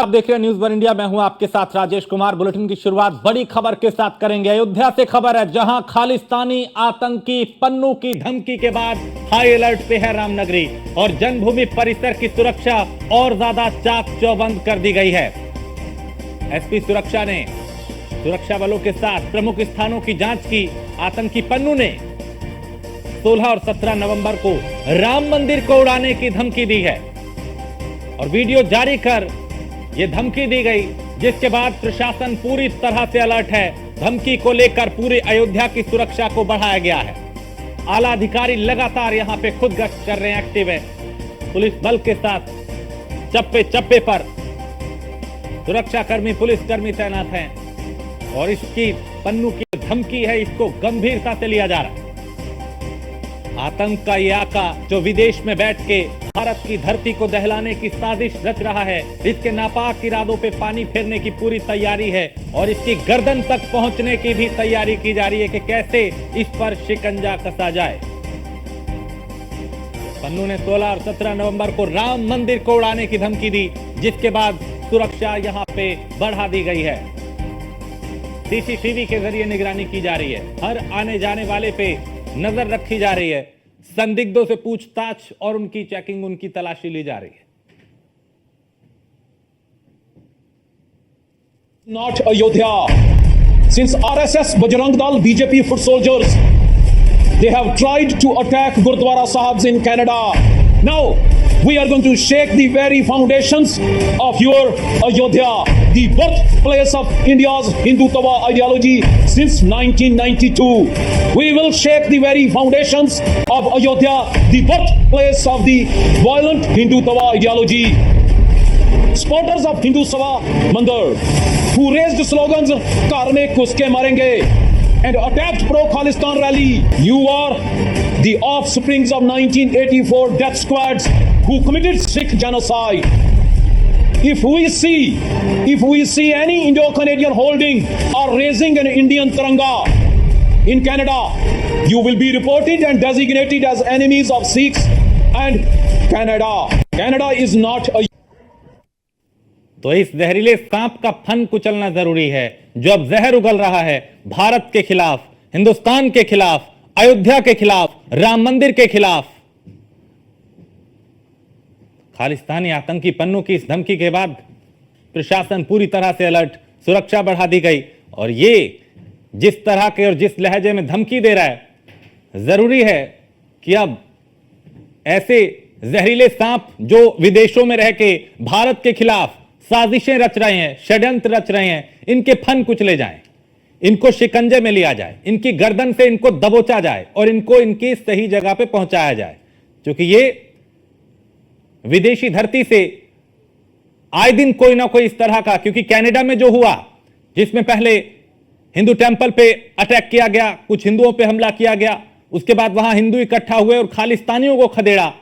आप देख रहे हैं न्यूज वन इंडिया। मैं हूं आपके साथ राजेश कुमार। बुलेटिन की शुरुआत बड़ी खबर के साथ करेंगे। अयोध्या से खबर है, जहां खालिस्तानी आतंकी पन्नू की धमकी के बाद हाई अलर्ट पे है रामनगरी और जन्मभूमि परिसर की सुरक्षा और ज्यादा चाक चौबंद कर दी गई है। एसपी सुरक्षा ने सुरक्षा बलों के साथ प्रमुख स्थानों की जांच की। आतंकी पन्नू ने 16 और 17 नवंबर को राम मंदिर को उड़ाने की धमकी दी है और वीडियो जारी कर यह धमकी दी गई, जिसके बाद प्रशासन पूरी तरह से अलर्ट है। धमकी को लेकर पूरे अयोध्या की सुरक्षा को बढ़ाया गया है। आला अधिकारी लगातार यहां पे खुद गश्त कर रहे हैं, एक्टिव है। पुलिस बल के साथ चप्पे चप्पे पर सुरक्षाकर्मी पुलिसकर्मी तैनात हैं और इसकी पन्नू की धमकी है, इसको गंभीरता से लिया जा रहा है। आतंक का ये आका जो विदेश में बैठ के भारत की धरती को दहलाने की साजिश रच रहा है, इसके नापाक इरादों पे पानी फेरने की पूरी तैयारी है और इसकी गर्दन तक पहुंचने की भी तैयारी की जा रही है कि कैसे इस पर शिकंजा कसा जाए। पन्नू ने 16 और 17 नवंबर को राम मंदिर को उड़ाने की धमकी दी, जिसके बाद सुरक्षा यहां पे बढ़ा दी गई है। सीसीटीवी के जरिए निगरानी की जा रही है। हर आने जाने वाले पे नजर रखी जा रही है। संदिग्धों से पूछताछ और उनकी चेकिंग, उनकी तलाशी ली जा रही है। Not Ayodhya. Since RSS, Bajrang Dal, BJP foot soldiers, they have tried to attack Gurdwara Sahibs in Canada. Now, we are going to shake the very foundations of your Ayodhya, the birthplace of India's Hindutva ideology since 1992. We will shake the very foundations of Ayodhya, the birthplace of the violent Hindutva ideology. Supporters of Hindu Sabha Mandir, who raised slogans "Kar mein घुस के मारेंगे" and attacked pro-Khalistan rally, you are the offsprings of 1984 death squads who committed Sikh genocide. If we see any Indo-Canadian holding or raising an Indian Tiranga in Canada, you will be reported and designated as enemies of Sikhs and Canada. Canada is not a... तो इस जहरीले सांप का fun कुचलना जरूरी है, जो अब जहर उगल रहा है भारत के खिलाफ, हिंदुस्तान के खिलाफ, अयोध्या के खिलाफ, राम मंदिर के खिलाफ। खालिस्तानी आतंकी पन्नू की इस धमकी के बाद प्रशासन पूरी तरह से अलर्ट, सुरक्षा बढ़ा दी गई और ये जिस तरह के और जिस लहजे में धमकी दे रहा है, जरूरी है कि अब ऐसे जहरीले सांप जो विदेशों में रह के भारत के खिलाफ साजिशें रच रहे हैं, षड्यंत्र रच रहे हैं, इनके फन कुचले जाएं, इनको शिकंजे में लिया जाए, इनकी गर्दन से इनको दबोचा जाए और इनको इनकी सही जगह पे पहुंचाया जाए, क्योंकि ये विदेशी धरती से आए दिन कोई ना कोई इस तरह का, क्योंकि कनाडा में जो हुआ, जिसमें पहले हिंदू टेंपल पे अटैक किया गया, कुछ हिंदुओं पे हमला किया गया, उसके बाद वहां हिंदू इकट्ठा हुए और खालिस्तानियों को खदेड़ा,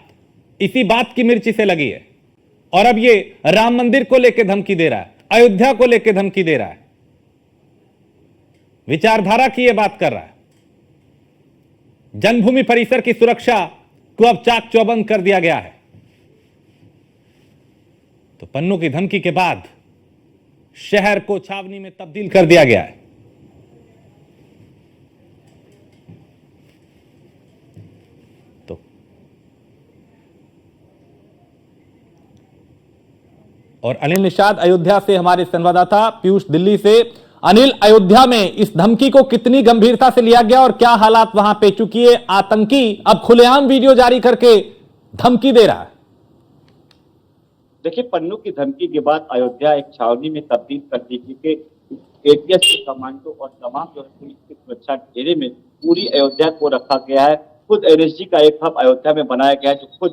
इसी बात की मिर्ची से लगी है। और अब ये राम मंदिर को लेकर धमकी दे रहा है, अयोध्या को लेकर धमकी दे रहा है, विचारधारा की यह बात कर रहा है। जन्मभूमि परिसर की सुरक्षा को अब चाक चौबंद कर दिया गया है। तो पन्नू की धमकी के बाद शहर को छावनी में तब्दील कर दिया गया है। तो और अनिल निषाद अयोध्या से हमारे संवाददाता, पीयूष दिल्ली से। अनिल, अयोध्या में इस धमकी को कितनी गंभीरता से लिया गया और क्या हालात वहां पे, चूंकि ये आतंकी अब खुलेआम वीडियो जारी करके धमकी दे रहा है? देखिए, पन्नू की धमकी के बाद अयोध्या एक छावनी में तब्दील कर दी, क्योंकि एटीएस के कमांडो और तमाम जो है पुलिस की सुरक्षा घेरे में पूरी अयोध्या को रखा गया है। खुद एनएसजी का एक हब अयोध्या में बनाया गया है, जो खुद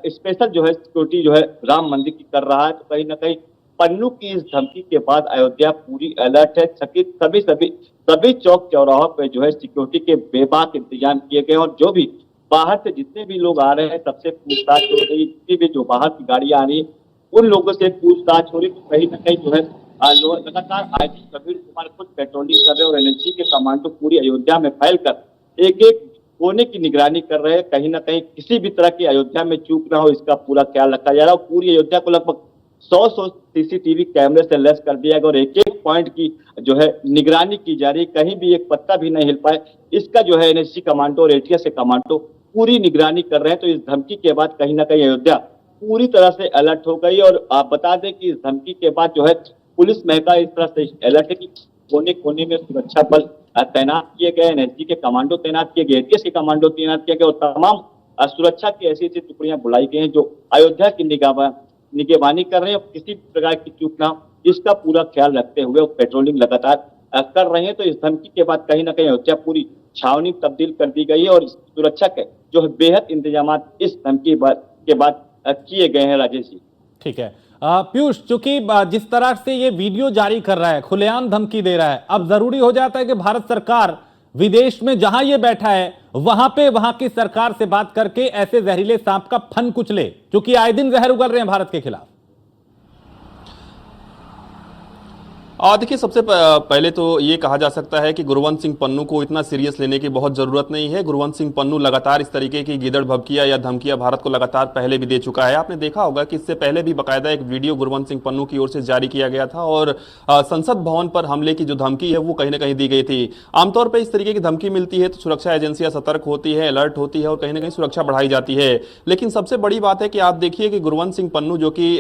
स्पेशल जो है सिक्योरिटी जो है राम मंदिर की कर रहा है। तो कहीं ना कहीं पन्नू की इस धमकी के बाद अयोध्या पूरी अलर्ट है, चकित। सभी चौक चौराहों पे जो है सिक्योरिटी के बेबाक इंतजाम किए गए और जो भी बाहर से जितने भी लोग आ रहे हैं सबसे पूछताछ हो रही है। जितनी भी जो बाहर की गाड़ियां आ रही है उन लोगों से पूछताछ हो रही है। तो कहीं ना कहीं जो है लगातार आईजी कबीर कुमार खुद पेट्रोलिंग कर रहे हैं और एनएसजी के कमांडो पूरी अयोध्या में फैलकर एक एक कोने की निगरानी कर रहे हैं। कहीं ना कहीं किसी भी तरह की अयोध्या में चूक ना हो, इसका पूरा ख्याल रखा जा रहा है। पूरी अयोध्या को लगभग 100 सीसीटीवी कैमरे से लैस कर दिया गया और एक एक पॉइंट की जो है निगरानी की जा रही, कहीं भी एक पत्ता भी नहीं हिल पाए। इसका जो है एनएसजी कमांडो और एटीएस के कमांडो पूरी निगरानी कर रहे हैं। तो इस धमकी के बाद कहीं ना कहीं अयोध्या पूरी तरह से अलर्ट हो गई। और आप बता दें कि इस धमकी के बाद जो है पुलिस महकमा इस तरह से अलर्ट है कि कोने कोने में सुरक्षा बल तैनात किए गए, एनएसजी के कमांडो तैनात किए गए, एटीएस के कमांडो तैनात किए गए और तमाम सुरक्षा की ऐसी ऐसी टुकड़ियां बुलाई गई हैं जो अयोध्या की निगरानी कर रहे हैं और किसी प्रकार की चूक ना इसका पूरा ख्याल रखते हुए वो पेट्रोलिंग लगातार कर रहे हैं। तो इस धमकी के बाद कहीं ना कहीं अयोध्या पूरी छावनी तब्दील कर दी गई है और सुरक्षा के जो है बेहद इंतजाम इस धमकी के बाद किए गए हैं। राजेश जी, ठीक है। पीयूष, चूंकि जिस तरह से ये वीडियो जारी कर रहा है, खुलेआम धमकी दे रहा है, अब जरूरी हो जाता है कि भारत सरकार विदेश में जहां ये बैठा है वहां की सरकार से बात करके ऐसे जहरीले सांप का फन कुचले, क्योंकि आए दिन जहर उगल रहे हैं भारत के खिलाफ। देखिए, सबसे पहले तो ये कहा जा सकता है कि गुरवंत सिंह पन्नू को इतना सीरियस लेने की बहुत जरूरत नहीं है। गुरवंत सिंह पन्नू लगातार इस तरीके की गीदड़ भभकियां या धमकियां भारत को लगातार पहले भी दे चुका है। आपने देखा होगा कि इससे पहले भी बाकायदा एक वीडियो गुरवंत सिंह पन्नू की ओर से जारी किया गया था और संसद भवन पर हमले की जो धमकी है वो कहीं ना कहीं दी गई थी। आमतौर पर इस तरीके की धमकी मिलती है तो सुरक्षा एजेंसियां सतर्क होती है, अलर्ट होती है और कहीं ना कहीं सुरक्षा बढ़ाई जाती है। लेकिन सबसे बड़ी बात है कि आप देखिए कि गुरवंत सिंह पन्नू जो कि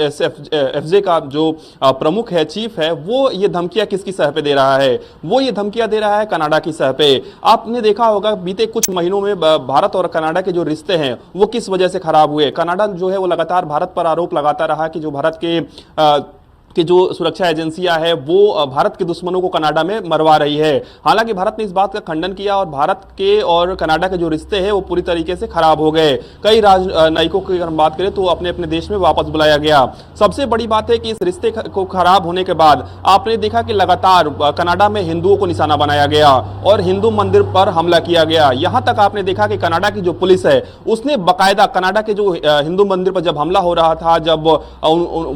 एसएफजे का जो प्रमुख है, चीफ है, वो ये धमकियां किसकी सह पे दे रहा है? वो ये धमकियां दे रहा है कनाडा की सह पे। आपने देखा होगा बीते कुछ महीनों में भारत और कनाडा के जो रिश्ते हैं वो किस वजह से खराब हुए। कनाडा जो है वो लगातार भारत पर आरोप लगाता रहा कि जो भारत के जो सुरक्षा एजेंसियां है वो भारत के दुश्मनों को कनाडा में मरवा रही है। हालांकि भारत ने इस बात का खंडन किया और भारत के और कनाडा के जो रिश्ते हैं वो पूरी तरीके से खराब हो गए। कई राजनयिकों की अगर हम बात करें तो अपने अपने देश में वापस बुलाया गया। सबसे बड़ी बात है कि इस रिश्ते को खराब होने के बाद आपने देखा कि लगातार कनाडा में हिंदुओं को निशाना बनाया गया और हिंदू मंदिर पर हमला किया गया। यहां तक आपने देखा कि कनाडा की जो पुलिस है उसने बाकायदा कनाडा के जो हिंदू मंदिर पर जब हमला हो रहा था, जब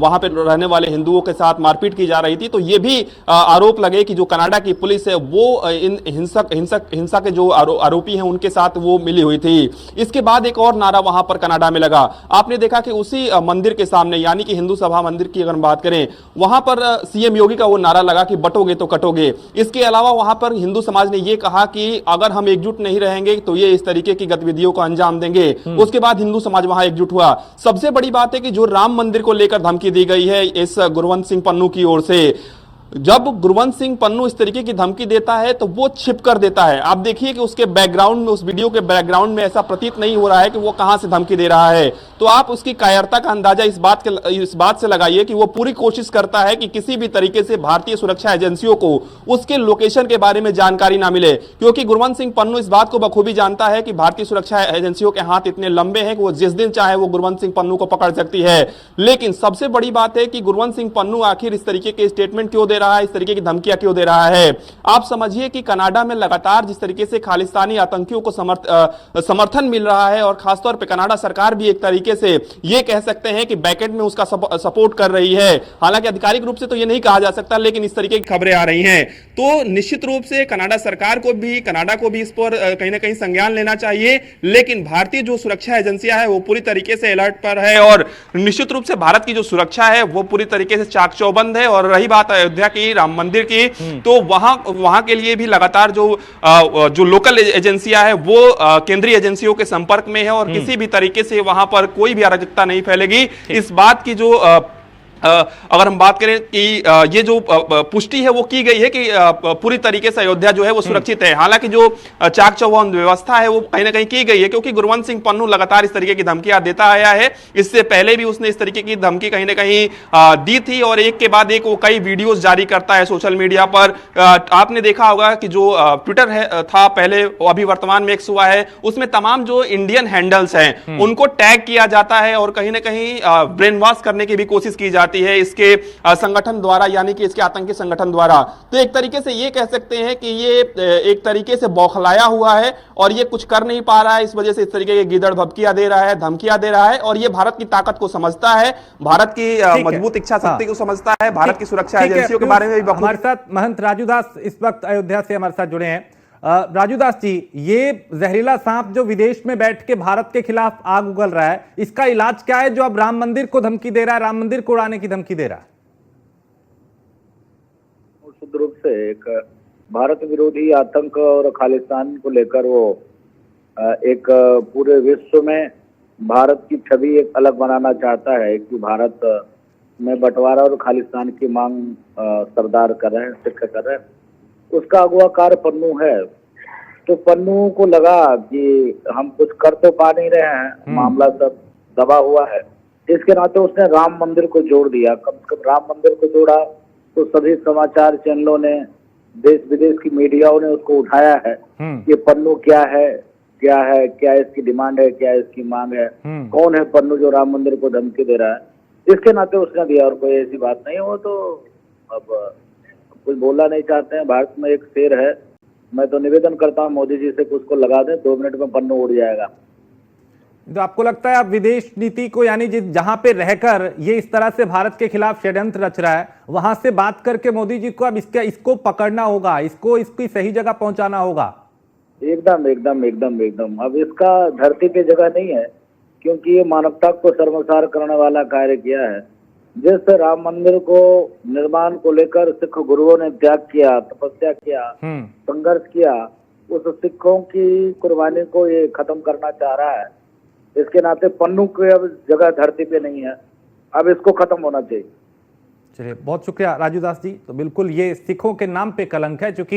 वहां पर रहने वाले हिंदुओं के साथ मारपीट की जा रही थी, तो यह भी आरोप लगे कि जो कनाडा की पुलिस है वो इन हिंसा के जो आरोपी हैं उनके साथ वो मिली हुई थी। इसके बाद एक और नारा वहां पर कनाडा में लगा। आपने देखा कि उसी मंदिर के सामने, यानी कि हिंदू सभा मंदिर की अगर बात करें, वहां पर सीएम योगी का वो नारा लगा कि बटोगे तो कटोगे। इसके अलावा वहां पर हिंदू समाज ने यह कहा कि अगर हम एकजुट नहीं रहेंगे तो ये इस तरीके की गतिविधियों को अंजाम देंगे। उसके बाद हिंदू समाज वहां एकजुट हुआ। सबसे बड़ी बात है कि जो राम मंदिर को लेकर धमकी दी गई है इस गुरवंत सिंह पन्नू की ओर से, जब गुरवंत सिंह पन्नू इस तरीके की धमकी देता है तो वो छिप कर देता है। आप देखिए कि उसके बैकग्राउंड में, उस वीडियो के बैकग्राउंड में ऐसा प्रतीत नहीं हो रहा है कि वो कहां से धमकी दे रहा है। तो आप उसकी कायरता का अंदाजा इस बात से लगाइए कि वो पूरी कोशिश करता है कि किसी भी तरीके से भारतीय सुरक्षा एजेंसियों को उसके लोकेशन के बारे में जानकारी ना मिले, क्योंकि गुरवंत सिंह पन्नू इस बात को बखूबी जानता है कि भारतीय सुरक्षा एजेंसियों के हाथ इतने लंबे हैं कि वो जिस दिन चाहे वो गुरवंत सिंह पन्नू को पकड़ सकती है। लेकिन सबसे बड़ी बात है कि गुरवंत सिंह पन्नू आखिर इस तरीके के स्टेटमेंट क्यों दे रहा है, इस तरीके की धमकियां क्यों दे रहा है? आप समझिए कि कनाडा में लगातार जिस तरीके से खालिस्तानी आतंकियों को समर्थन मिल रहा है और खासतौर पर कनाडा सरकार भी एक तरीके से ये कह सकते हैं कि बैकेट में उसका सपोर्ट कर रही है। हालांकि आधिकारिक रूप से तो ये नहीं कहा जा सकता, लेकिन इस तरीके की खबरें आ रही हैं। तो निश्चित रूप से कनाडा सरकार को भी, कनाडा को भी इस पर कहीं ना कहीं संज्ञान लेना चाहिए। लेकिन भारतीय जो सुरक्षा एजेंसियां है वो पूरी तरीके से अलर्ट पर है और निश्चित रूप से भारत की जो सुरक्षा है वो पूरी तरीके से चाक चौबंद है। और रही बात अयोध्या की, राम मंदिर की, तो वहां के लिए भी लगातार जो लोकल एजेंसियां है वो केंद्रीय एजेंसियों के संपर्क में है और किसी भी तरीके से वहां पर कोई भी अराजकता नहीं फैलेगी। इस बात की जो अगर हम बात करें कि ये जो पुष्टि है वो की गई है कि पूरी तरीके से अयोध्या जो है वो सुरक्षित है। हालांकि जो चाक चौबंद व्यवस्था है वो कहीं ना कहीं की गई है, क्योंकि गुरवंत सिंह पन्नू लगातार इस तरीके की धमकियां देता आया है। इससे पहले भी उसने इस तरीके की धमकी कहीं ना कहीं दी थी और एक के बाद एक वो कई वीडियोस जारी करता है सोशल मीडिया पर। आपने देखा होगा कि जो ट्विटर है था पहले, अभी वर्तमान में एक्स हुआ है, उसमें तमाम जो इंडियन हैंडल्स हैं उनको टैग किया जाता है और कहीं ना कहीं ब्रेन वॉश करने की भी कोशिश की जाती है इसके संगठन द्वारा, यानी कि इसके आतंकी संगठन द्वारा। तो एक तरीके से ये कह सकते हैं कि ये एक तरीके से बौखलाया हुआ है और ये कुछ कर नहीं पा रहा है। इस वजह से इस तरीके की गीदड़ भभकियां दे रहा है, धमकियां दे रहा है और ये भारत की ताकत को समझता है, भारत की मजबूत इच्छा शक्ति को समझता है, भारत की सुरक्षा एजेंसियों के बारे में भी। हमारे साथ महंत राजू दास इस वक्त अयोध्या से हमारे साथ जुड़े हैं। राजू दास जी, ये जहरीला सांप जो विदेश में बैठ के भारत के खिलाफ आग उगल रहा है, इसका इलाज क्या है जो अब राम मंदिर को धमकी दे रहा है, राम मंदिर को उड़ाने की धमकी दे रहा है? शुद्ध रूप से एक भारत विरोधी आतंक और खालिस्तान को लेकर वो एक पूरे विश्व में भारत की छवि एक अलग बनाना चाहता है कि भारत में बंटवारा और खालिस्तान की मांग सरदार कर रहे हैं, सिख कर रहे हैं। उसका अगुवाकार पन्नू है। तो पन्नू को लगा कि हम कुछ कर तो पा नहीं रहे हैं, मामला सब दबा हुआ है, इसके नाते उसने राम मंदिर को जोड़ दिया। कम से कम राम मंदिर को जोड़ा तो सभी समाचार चैनलों ने, देश विदेश की मीडियाओं ने उसको उठाया है कि पन्नू क्या है, क्या इसकी डिमांड है, क्या इसकी मांग है, कौन है पन्नू जो राम मंदिर को धमकी दे रहा है। इसके नाते उसने दिया और कोई ऐसी बात नहीं हो। तो अब कुछ बोलना नहीं चाहते हैं। भारत में एक शेर है, मैं तो निवेदन करता हूं मोदी जी से कि उसको लगा दें, 2 मिनट में पन्नू उड़ जाएगा। तो आपको लगता है आप विदेश नीति को, यानी जहां पे रहकर ये इस तरह से भारत के खिलाफ षड्यंत्र रच रहा है, वहां से बात करके मोदी जी को अब इसको पकड़ना होगा, इसकी सही जगह पहुंचाना होगा? एकदम। अब इसका धरती पे जगह नहीं है, क्योंकि ये मानवता को शर्मसार करने वाला कार्य किया है। जिस राम मंदिर को निर्माण को लेकर सिख गुरुओं ने त्याग किया, तपस्या किया, संघर्ष किया, उस सिखों की कुर्बानी को ये खत्म करना चाह रहा है। इसके नाते पन्नू की अब जगह धरती पे नहीं है, अब इसको खत्म होना चाहिए। चलिए, बहुत शुक्रिया राजू दास जी। तो बिल्कुल ये सिखों के नाम पे कलंक है, क्योंकि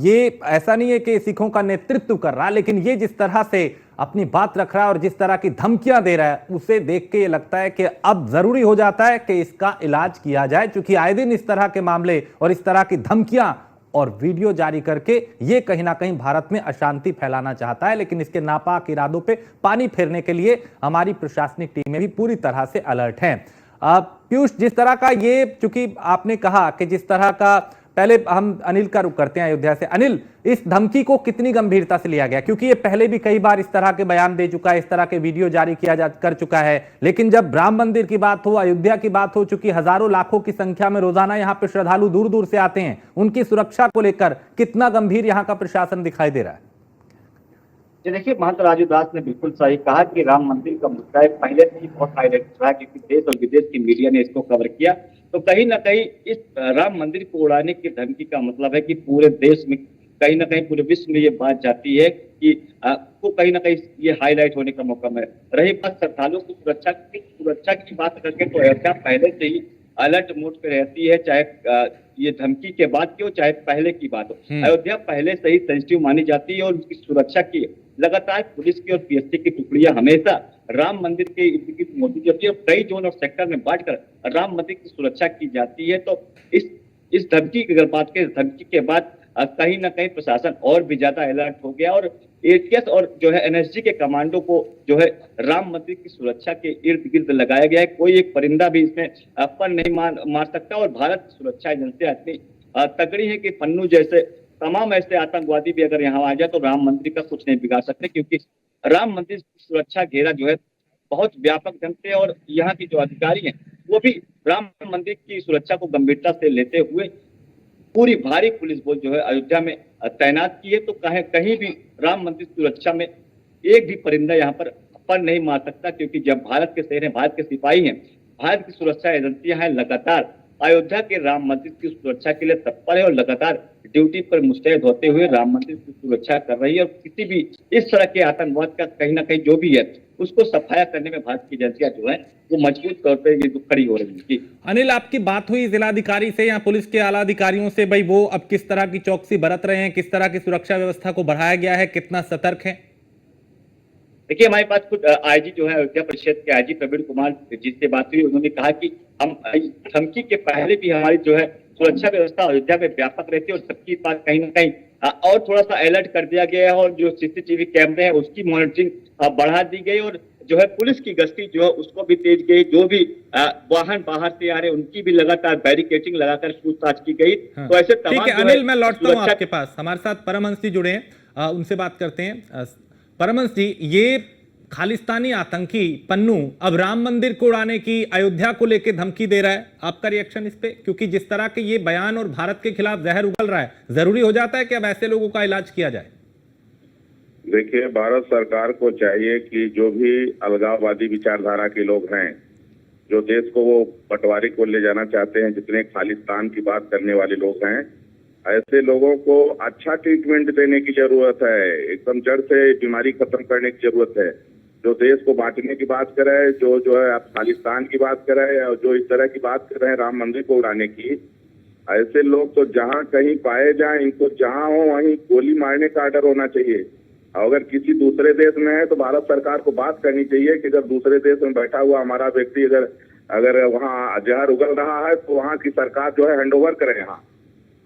ये ऐसा नहीं है कि सिखों का नेतृत्व कर रहा, लेकिन ये जिस तरह से अपनी बात रख रहा है और जिस तरह की धमकियां दे रहा है, उसे देख के ये लगता है कि अब जरूरी हो जाता है कि इसका इलाज किया जाए, क्योंकि आए दिन इस तरह के मामले और इस तरह की धमकियां और वीडियो जारी करके ये कहीं ना कहीं भारत में अशांति फैलाना चाहता है। लेकिन इसके नापाक इरादों पे पानी फेरने के लिए हमारी प्रशासनिक टीमें भी पूरी तरह से अलर्ट हैं। पीयूष, जिस तरह का ये, चूंकि आपने कहा कि जिस तरह का, पहले हम अनिल का रुख करते हैं अयोध्या से। अनिल, इस धमकी को कितनी गंभीरता से लिया गया? क्योंकि ये पहले भी कई बार इस तरह के बयान दे चुका है, इस तरह के वीडियो जारी कर चुका है, लेकिन जब राम मंदिर की बात हो, अयोध्या की बात हो, चूंकि हजारों लाखों की संख्या में रोजाना यहाँ पे श्रद्धालु दूर दूर से आते हैं, उनकी सुरक्षा को लेकर कितना गंभीर यहाँ का प्रशासन दिखाई दे रहा है? देखिए, महंत राजू दास ने बिल्कुल सही कहा कि राम मंदिर का मुद्दा है पहले से ही बहुत हाईलाइट रहा है, क्योंकि देश और विदेश की मीडिया ने इसको कवर किया। तो कहीं ना कहीं इस राम मंदिर को उड़ाने की धमकी का मतलब है कि पूरे देश में, कहीं ना कहीं पूरे विश्व में ये बात जाती है कि आपको कहीं ना कहीं ये हाईलाइट होने का मौका मिले। रही बात श्रद्धालुओं की सुरक्षा की बात करके, तो अयोध्या पहले से ही अलर्ट मोड पे रहती है, चाहे ये धमकी के बाद की हो, चाहे पहले की बात हो। अयोध्या पहले से ही सेंसिटिव मानी जाती है और उसकी सुरक्षा की लगातार पुलिस की और पीएससी की टुकड़ियां हमेशा राम मंदिर के इर्द गिर्द मौजूद रहती है और कई जोन और सेक्टर में बांटकर राम मंदिर की सुरक्षा की जाती है। तो इस धमकी की अगर बात करें, धमकी के बाद कहीं ना कहीं प्रशासन और भी ज्यादा अलर्ट हो गया और एटीएस और जो है एनएसजी के कमांडो को जो है राम मंदिर की सुरक्षा के इर्द गिर्द लगाया गया है। कोई एक परिंदा भी इसमें पर नहीं मार सकता और भारत की सुरक्षा एजेंसियां इतनी तगड़ी है कि पन्नू जैसे तमाम ऐसे आतंकवादी भी अगर यहाँ आ जाए तो राम मंदिर का कुछ नहीं बिगाड़ सकते, क्योंकि राम मंदिर की सुरक्षा घेरा जो है बहुत व्यापक ढंग से, और यहाँ के जो अधिकारी हैं वो भी राम मंदिर की सुरक्षा को गंभीरता से लेते हुए पूरी भारी पुलिस बल जो है अयोध्या में तैनात की है। तो कहीं भी राम मंदिर की सुरक्षा में एक भी परिंदा यहाँ पर नहीं मार सकता, क्योंकि जब भारत के शहर हैं, भारत के सिपाही हैं, भारत की सुरक्षा एजेंसियां हैं, लगातार अयोध्या के राम मंदिर की सुरक्षा के लिए तत्पर है और लगातार ड्यूटी पर मुस्तैद होते हुए राम मंदिर की सुरक्षा कर रही है। और किसी भी इस तरह के आतंकवाद का कहीं ना कहीं जो भी है उसको सफाया करने में भारत की एजेंसियां जो है वो मजबूत तौर पर ये खड़ी हो रही है। अनिल, आपकी बात हुई जिलाधिकारी से या पुलिस के आला अधिकारियों से, भाई वो अब किस तरह की चौकसी बरत रहे हैं, किस तरह की सुरक्षा व्यवस्था को बढ़ाया गया है, कितना सतर्क है? देखिए, हमारे पास खुद आईजी जो है अयोध्या परिषद के आईजी प्रवीण कुमार जिससे बात हुई, उन्होंने कहा कि हम धमकी के पहले भी हमारी जो है सुरक्षा व्यवस्था अयोध्या में व्यापक रहती है और सबकी बात कहीं ना कहीं और थोड़ा सा अलर्ट कर दिया गया है और जो सीसीटीवी कैमरे हैं उसकी मॉनिटरिंग बढ़ा दी गई और जो है पुलिस की गश्ती जो है उसको भी तेज गई। जो भी वाहन बाहर से आ रहे उनकी भी लगातार बैरिकेटिंग लगाकर पूछताछ की गई। हाँ। तो ऐसे ठीक है अनिल, मैं लौटता हूं आपके पास। हमारे साथ परमहंस जी जुड़े हैं, उनसे बात करते हैं। परमहंस जी, ये खालिस्तानी आतंकी पन्नू अब राम मंदिर को उड़ाने की अयोध्या को लेकर धमकी दे रहा है, आपका रिएक्शन इस पे? क्योंकि जिस तरह के ये बयान और भारत के खिलाफ जहर उगल रहा है, जरूरी हो जाता है कि अब ऐसे लोगों का इलाज किया जाए? देखिए, भारत सरकार को चाहिए कि जो भी अलगाववादी विचारधारा के लोग हैं, जो देश को वो बंटवारे को ले जाना चाहते हैं, जितने खालिस्तान की बात करने वाले लोग हैं, ऐसे लोगों को अच्छा ट्रीटमेंट देने की जरूरत है। एकदम जड़ से बीमारी खत्म करने की जरूरत है। जो देश को बांटने की बात करे, जो है आप खालिस्तान की बात करे, और जो इस तरह की बात कर रहे हैं राम मंदिर को उड़ाने की, ऐसे लोग तो जहां कहीं पाए जाएं, इनको जहां हो वहीं गोली मारने का आर्डर होना चाहिए। अगर किसी दूसरे देश में है तो भारत सरकार को बात करनी चाहिए कि अगर दूसरे देश में बैठा हुआ हमारा व्यक्ति अगर वहाँ जहर उगल रहा है तो वहाँ की सरकार जो है हैंडओवर करे यहाँ।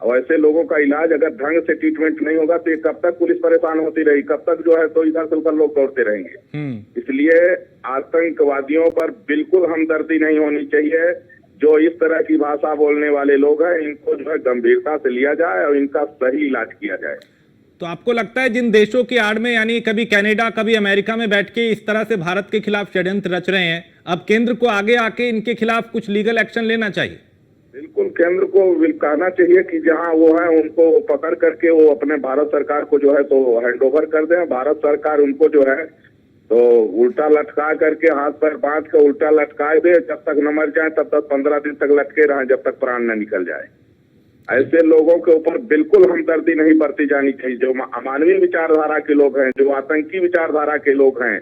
और ऐसे लोगों का इलाज अगर ढंग से ट्रीटमेंट नहीं होगा तो ये कब तक पुलिस परेशान होती रही, कब तक जो है तो इधर से उधर लोग दौड़ते रहेंगे। इसलिए आतंकवादियों पर बिल्कुल हमदर्दी नहीं होनी चाहिए। जो इस तरह की भाषा बोलने वाले लोग हैं, इनको जो है गंभीरता से लिया जाए और इनका सही इलाज किया जाए। तो आपको लगता है जिन देशों की आड़ में, यानी कभी कनाडा कभी अमेरिका में बैठ के इस तरह से भारत के खिलाफ षड्यंत्र रच रहे हैं, अब केंद्र को आगे आके इनके खिलाफ कुछ लीगल एक्शन लेना चाहिए? बिल्कुल, केंद्र को कहना चाहिए कि जहां वो है उनको पकड़ करके वो अपने भारत सरकार को जो है तो हैंडओवर कर दें। भारत सरकार उनको जो है तो उल्टा लटका करके हाथ पैर बांध के उल्टा लटका दे, जब तक न मर जाए तब तक 15 दिन तक लटके रहें, जब तक प्राण न निकल जाए। ऐसे लोगों के ऊपर बिल्कुल हमदर्दी नहीं बरती जानी चाहिए। जो अमानवीय विचारधारा के लोग हैं, जो आतंकी विचारधारा के लोग हैं,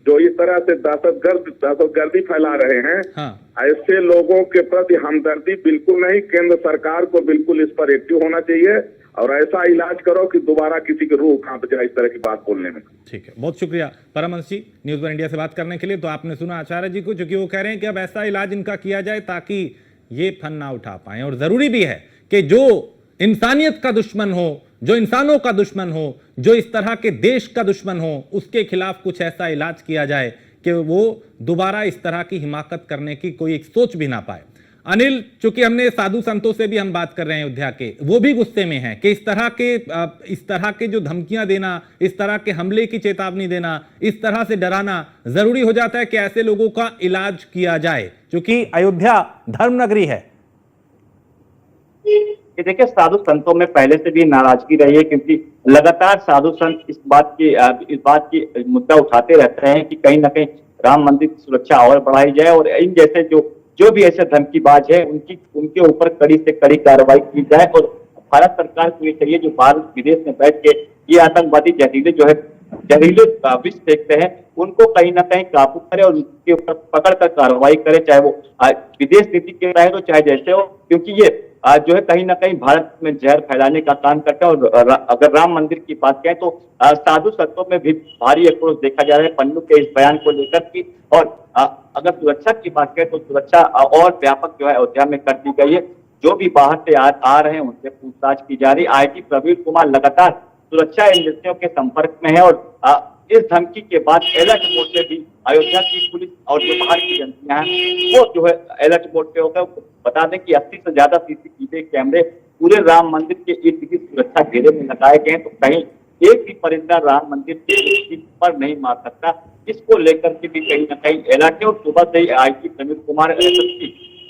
जो इस तरह से दहशतगर्दी फैला रहे हैं, ऐसे लोगों के प्रति हमदर्दी बिल्कुल नहीं। केंद्र सरकार को बिल्कुल इस पर एक्टिव होना चाहिए और ऐसा इलाज करो कि दोबारा किसी की रूह कांप जाए इस तरह की बात बोलने में। ठीक है, बहुत शुक्रिया परमहंस जी न्यूज़ वन इंडिया से बात करने के लिए। तो आपने सुना आचार्य जी को, जो कि वो कह रहे हैं कि अब ऐसा इलाज इनका किया जाए ताकि ये फन ना उठा पाए। और जरूरी भी है कि जो इंसानियत का दुश्मन हो, जो इंसानों का दुश्मन हो, जो इस तरह के देश का दुश्मन हो, उसके खिलाफ कुछ ऐसा इलाज किया जाए कि वो दोबारा इस तरह की हिमाकत करने की कोई एक सोच भी ना पाए। अनिल, चूंकि हमने साधु संतों से भी हम बात कर रहे हैं अयोध्या के, वो भी गुस्से में हैं कि इस तरह के जो धमकियां देना, इस तरह के हमले की चेतावनी देना, इस तरह से डराना, जरूरी हो जाता है कि ऐसे लोगों का इलाज किया जाए, क्योंकि अयोध्या धर्मनगरी है। ये देखिए, साधु संतों में पहले से भी नाराजगी रही है, क्योंकि लगातार साधु संत इस बात की मुद्दा उठाते रहते हैं कि कहीं ना कहीं राम मंदिर की सुरक्षा और बढ़ाई जाए और इन जैसे जो भी ऐसे धमकीबाज है उनके ऊपर कड़ी से कड़ी कार्रवाई की जाए। और भारत सरकार को ये चाहिए, जो भारत विदेश में बैठ के ये आतंकवादी जहरीले विष फेंकते हैं, उनको कहीं ना कहीं काबू करे और उसके ऊपर पकड़ कर कार्रवाई करे, चाहे वो विदेश नीति के तहत हो चाहे जैसे हो, क्योंकि ये जो है कहीं ना कहीं भारत में जहर फैलाने का काम करता है। और अगर राम मंदिर की बात करें तो साधु संतों में भी भारी आक्रोश देखा जा रहा है पन्नू के इस बयान को लेकर की। और अगर सुरक्षा की बात करें तो सुरक्षा और व्यापक जो है अयोध्या में कर दी गई है। जो भी बाहर से आ रहे हैं उनसे पूछताछ की जा रही है। आईजी प्रवीण कुमार लगातार सुरक्षा एजेंसियों के संपर्क में है और इस धमकी के बाद अलर्ट मोड पे भी अयोध्या की पुलिस और जो बाहर की एजेंसियां हैं वो जो है अलर्ट मोड पे होकर बता दें कि 80 से ज्यादा सीसीटीवी कैमरे पूरे राम मंदिर के इर्द गिर्द सुरक्षा घेरे में लगाए गए हैं, तो कहीं एक भी परिंदा राम मंदिर के पर नहीं मार सकता। इसको लेकर के भी कहीं ना कहीं अलर्ट है। और सुबह से ही आईजी प्रवीण कुमार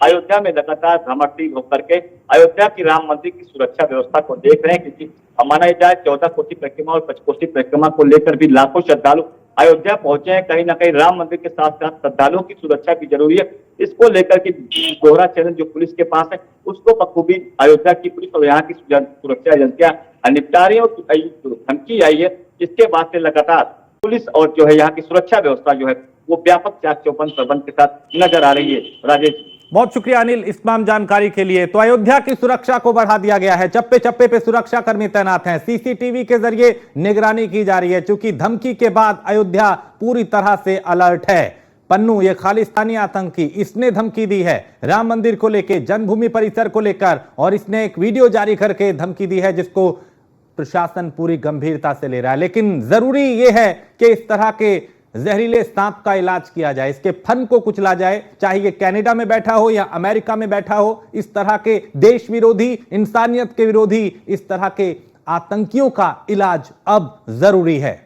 अयोध्या में लगातार भ्रमणशील होकर के अयोध्या की राम मंदिर की सुरक्षा व्यवस्था को देख रहे हैं, क्योंकि माना जाए 14 कोसी परिक्रमा और 5 कोसी परिक्रमा को लेकर भी लाखों श्रद्धालु अयोध्या पहुंचे हैं। कहीं ना कहीं राम मंदिर के साथ साथ श्रद्धालुओं की सुरक्षा भी जरूरी है। इसको लेकर के दोहरा चैलेंज जो पुलिस के पास है उसको बखूबी अयोध्या की पुलिस और यहाँ की सुरक्षा एजेंसियां निपटा रही है। और धमकी आई है, इसके बाद से लगातार पुलिस और जो है यहाँ की सुरक्षा व्यवस्था जो है वो व्यापक चाक चौबंद प्रबंध के साथ नजर आ रही है। राजेश, बहुत शुक्रिया अनिल इस तमाम जानकारी के लिए। तो अयोध्या की सुरक्षा को बढ़ा दिया गया है, चप्पे चप्पे पे सुरक्षा कर्मी तैनात हैं, सीसीटीवी के जरिए निगरानी की जा रही है। चूंकि धमकी के बाद अयोध्या पूरी तरह से अलर्ट है। पन्नू ये खालिस्तानी आतंकी, इसने धमकी दी है राम मंदिर को लेकर, जन्मभूमि परिसर को लेकर, और इसने एक वीडियो जारी करके धमकी दी है जिसको प्रशासन पूरी गंभीरता से ले रहा है। लेकिन जरूरी यह है कि इस तरह के जहरीले सांप का इलाज किया जाए, इसके फन को कुचला जाए, चाहे ये कनाडा में बैठा हो या अमेरिका में बैठा हो। इस तरह के देश विरोधी, इंसानियत के विरोधी, इस तरह के आतंकियों का इलाज अब जरूरी है।